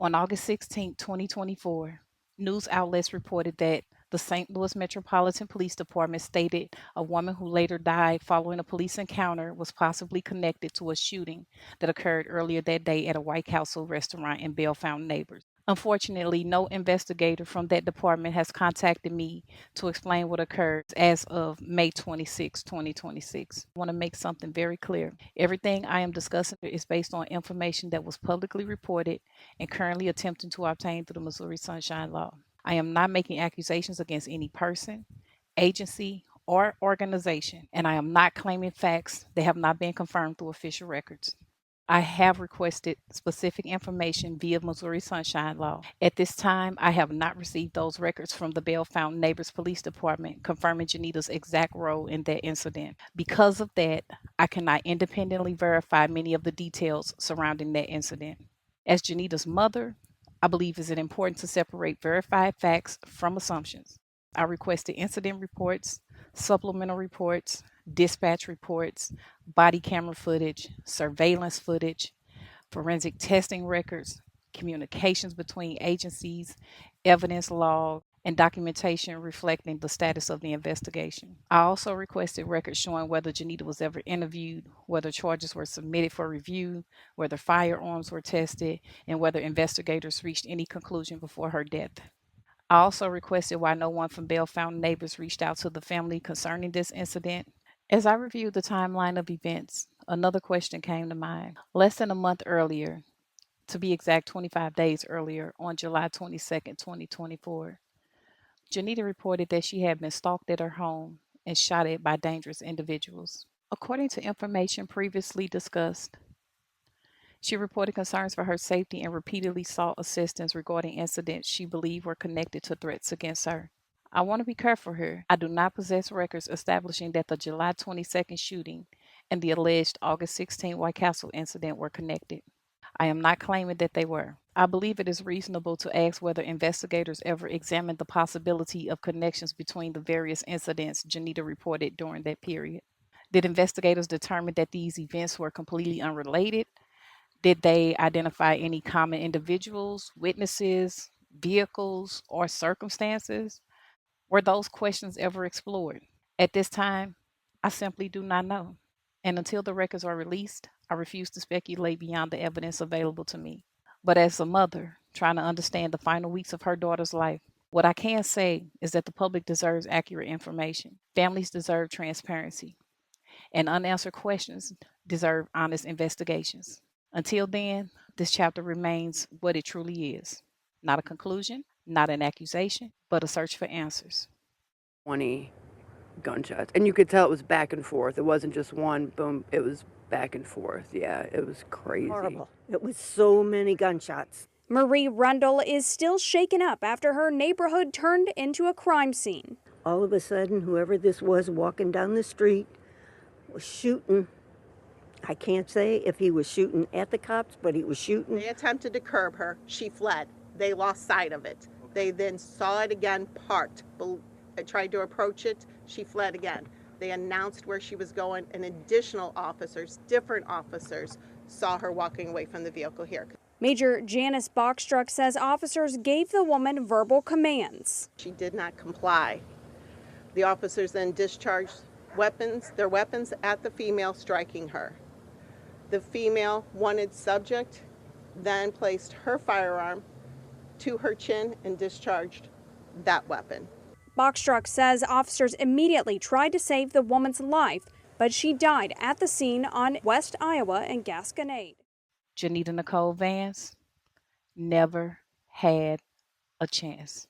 On August 16, 2024, news outlets reported that the St. Louis Metropolitan Police Department stated a woman who later died following a police encounter was possibly connected to a shooting that occurred earlier that day at a White Castle restaurant in Bellefontaine Neighbors. Unfortunately, no investigator from that department has contacted me to explain what occurred as of May 26, 2026. I want to make something very clear. Everything I am discussing is based on information that was publicly reported and currently attempting to obtain through the Missouri Sunshine Law. I am not making accusations against any person, agency, or organization, and I am not claiming facts that have not been confirmed through official records. I have requested specific information via Missouri Sunshine Law. At this time, I have not received those records from the Bellefontaine Neighbors Police Department confirming Janita's exact role in that incident. Because of that, I cannot independently verify many of the details surrounding that incident. As Janita's mother, I believe it is important to separate verified facts from assumptions. I requested incident reports, supplemental reports, dispatch reports, body camera footage, surveillance footage, forensic testing records, communications between agencies, evidence log, and documentation reflecting the status of the investigation. I also requested records showing whether Janita was ever interviewed, whether charges were submitted for review, whether firearms were tested, and whether investigators reached any conclusion before her death. I also requested why no one from Bellefontaine Neighbors reached out to the family concerning this incident. As I reviewed the timeline of events, another question came to mind. Less than a month earlier, to be exact, 25 days earlier, on July 22nd, 2024, Janita reported that she had been stalked at her home and shot at by dangerous individuals. According to information previously discussed, she reported concerns for her safety and repeatedly sought assistance regarding incidents she believed were connected to threats against her. I want to be careful here. I do not possess records establishing that the July 22nd shooting and the alleged August 16 White Castle incident were connected. I am not claiming that they were. I believe it is reasonable to ask whether investigators ever examined the possibility of connections between the various incidents Janita reported during that period. Did investigators determine that these events were completely unrelated? Did they identify any common individuals, witnesses, vehicles, or circumstances? Were those questions ever explored? At this time, I simply do not know. And until the records are released, I refuse to speculate beyond the evidence available to me. But as a mother, trying to understand the final weeks of her daughter's life, what I can say is that the public deserves accurate information. Families deserve transparency, and unanswered questions deserve honest investigations. Until then, this chapter remains what it truly is: not a conclusion, not an accusation, but a search for answers. 20 gunshots. And you could tell it was back and forth. It wasn't just one boom, it was back and forth. Yeah, it was crazy. Horrible. It was so many gunshots. Marie Rundle is still shaken up after her neighborhood turned into a crime scene. All of a sudden, whoever this was walking down the street was shooting. I can't say if he was shooting at the cops, but he was shooting. They attempted to curb her. She fled. They lost sight of it. They then saw it again parked. Tried to approach it. She fled again. They announced where she was going, and additional officers, different officers, saw her walking away from the vehicle here. Major Janice Bachstruck says officers gave the woman verbal commands. She did not comply. The officers then discharged their weapons at the female, striking her. The female wanted subject then placed her firearm to her chin and discharged that weapon. Bachstruck says officers immediately tried to save the woman's life, but she died at the scene on West Iowa and Gasconade. Janita Nicole Vance never had a chance.